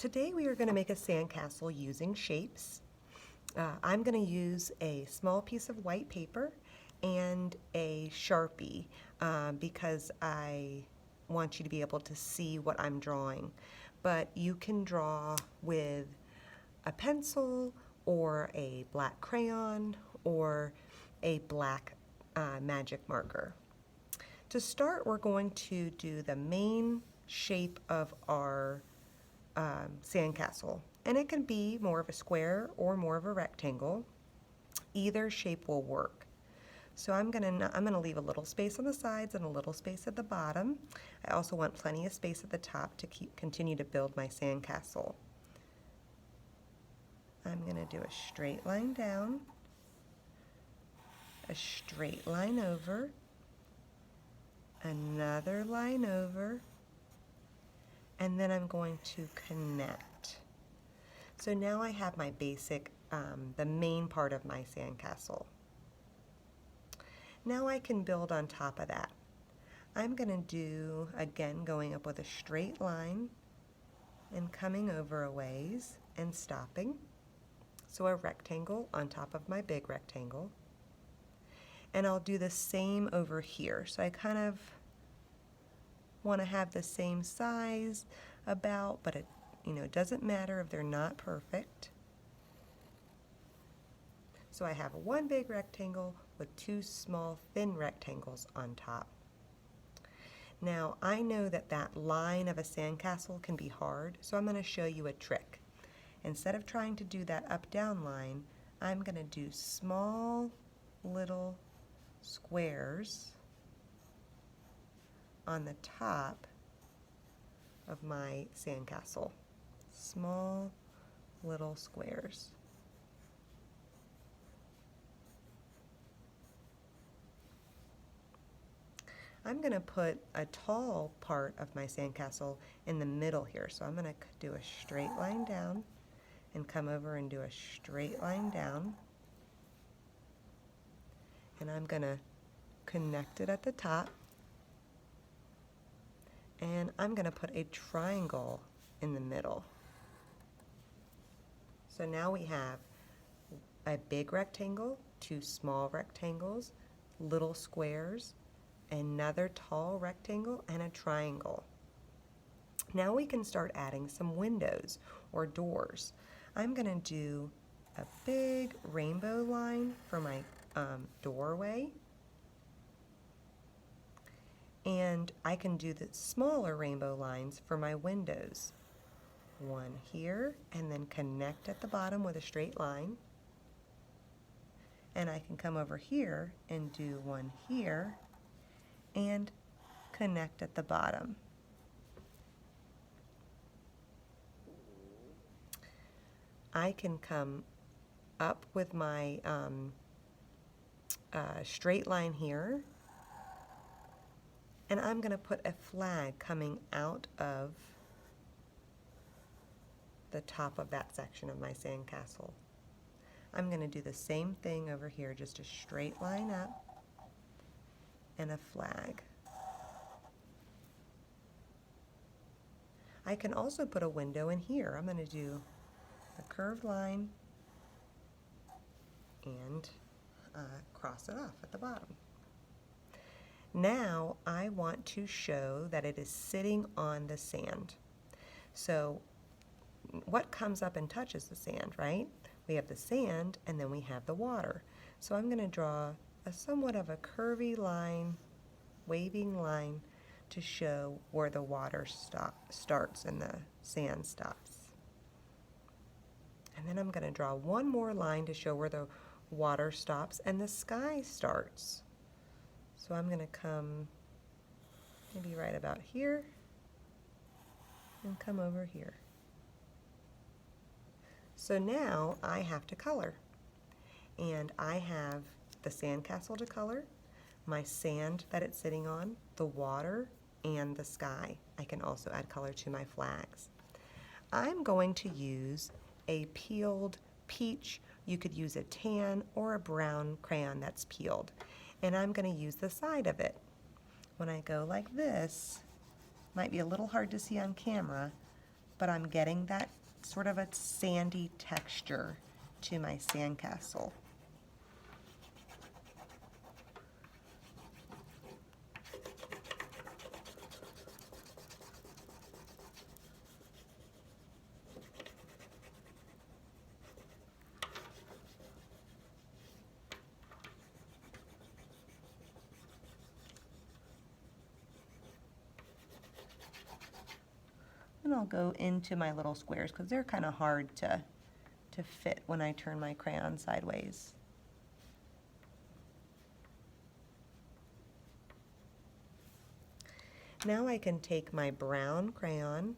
Today we are going to make a sandcastle using shapes. I'm going to use a small piece of white paper and a Sharpie because I want you to be able to see what I'm drawing. But you can draw with a pencil or a black crayon or a black magic marker. To start, we're going to do the main shape of our sandcastle, and it can be more of a square or more of a rectangle. Either shape will work. So I'm gonna leave a little space on the sides and a little space at the bottom. I also want plenty of space at the top to continue to build my sandcastle. I'm gonna do a straight line down, a straight line over, another line over, and then I'm going to connect. So now I have my basic, the main part of my sandcastle. Now I can build on top of that. I'm going to do, again, going up with a straight line and coming over a ways and stopping. So a rectangle on top of my big rectangle. And I'll do the same over here. So I kind of want to have the same size about, but it doesn't matter if they're not perfect. So I have one big rectangle with two small thin rectangles on top. Now I know that that line of a sandcastle can be hard, so I'm going to show you a trick. Instead of trying to do that up-down line, I'm going to do small little squares on the top of my sandcastle. Small little squares. I'm going to put a tall part of my sandcastle in the middle here. So I'm going to do a straight line down and come over and do a straight line down. And I'm going to connect it at the top. And I'm going to put a triangle in the middle. So now we have a big rectangle, two small rectangles, little squares, another tall rectangle, and a triangle. Now we can start adding some windows or doors. I'm going to do a big rainbow line for my doorway. And I can do the smaller rainbow lines for my windows. One here, and then connect at the bottom with a straight line. And I can come over here and do one here and connect at the bottom. I can come up with my straight line here, and I'm going to put a flag coming out of the top of that section of my sandcastle. I'm going to do the same thing over here, just a straight line up and a flag. I can also put a window in here. I'm going to do a curved line and cross it off at the bottom. Now I want to show that it is sitting on the sand. So what comes up and touches the sand, right? We have the sand and then we have the water. So I'm going to draw a somewhat of a curvy line, waving line to show where the water starts and the sand stops. And then I'm going to draw one more line to show where the water stops and the sky starts. So I'm going to come maybe right about here and come over here. So now I have to color. And I have the sandcastle to color, my sand that it's sitting on, the water, and the sky. I can also add color to my flags. I'm going to use a peeled peach. You could use a tan or a brown crayon that's peeled. And I'm going to use the side of it. When I go like this, might be a little hard to see on camera, but I'm getting that sort of a sandy texture to my sandcastle. And I'll go into my little squares because they're kind of hard to fit when I turn my crayon sideways. Now I can take my brown crayon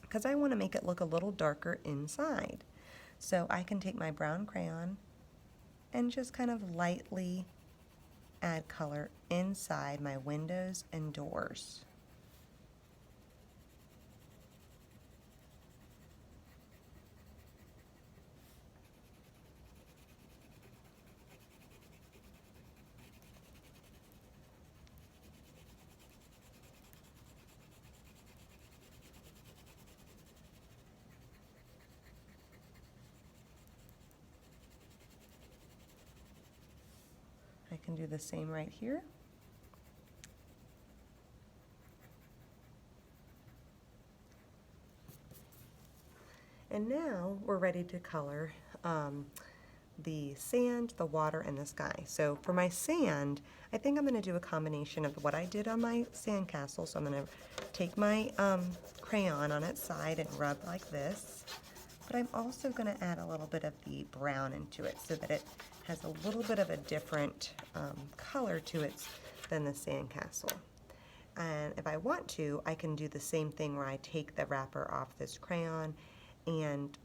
because I want to make it look a little darker inside. So I can take my brown crayon and just kind of lightly add color inside my windows and doors. I can do the same right here. And now we're ready to color the sand, the water, and the sky. So for my sand, I think I'm going to do a combination of what I did on my sandcastle. So I'm going to take my crayon on its side and rub like this. But I'm also going to add a little bit of the brown into it so that it has a little bit of a different color to it than the sandcastle. And if I want to, I can do the same thing where I take the wrapper off this crayon and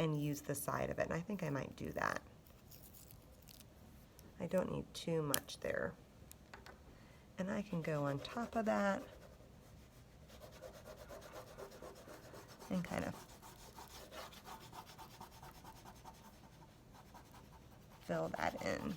use the side of it. And I think I might do that. I don't need too much there. And I can go on top of that and kind of fill that in.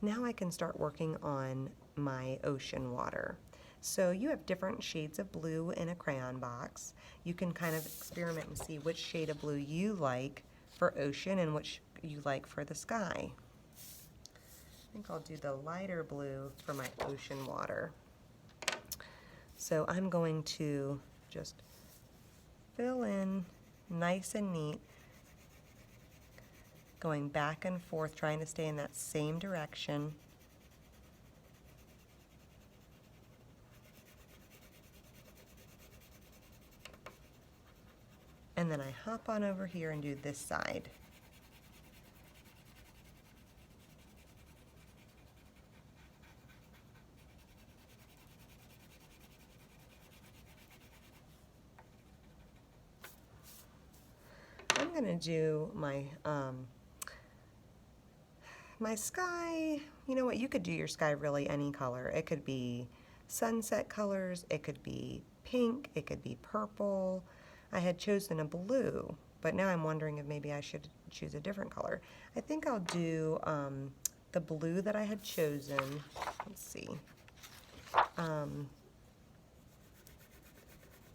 Now I can start working on my ocean water. So you have different shades of blue in a crayon box. You can kind of experiment and see which shade of blue you like for ocean and which you like for the sky. I think I'll do the lighter blue for my ocean water. So I'm going to just fill in nice and neat, going back and forth, trying to stay in that same direction. And then I hop on over here and do this side. I'm going to do my my sky. You know what, you could do your sky really any color. It could be sunset colors, it could be pink, it could be purple. I had chosen a blue, but now I'm wondering if maybe I should choose a different color. I think I'll do the blue that I had chosen. Let's see.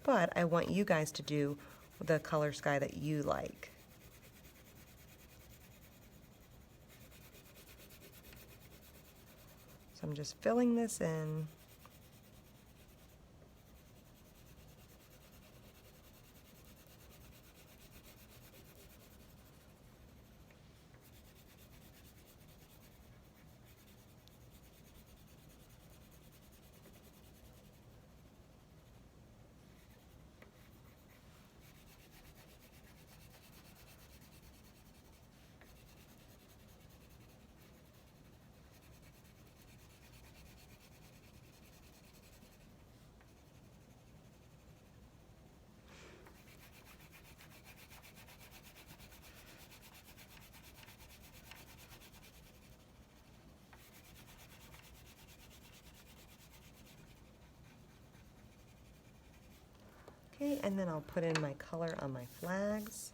But I want you guys to do the color sky that you like. So I'm just filling this in. Okay, and then I'll put in my color on my flags.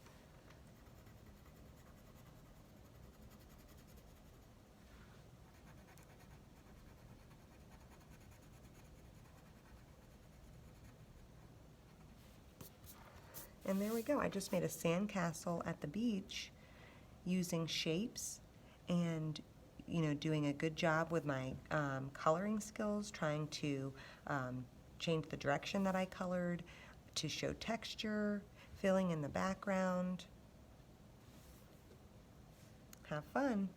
And there we go. I just made a sandcastle at the beach using shapes and, doing a good job with my coloring skills, trying to change the direction that I colored to show texture, filling in the background. Have fun.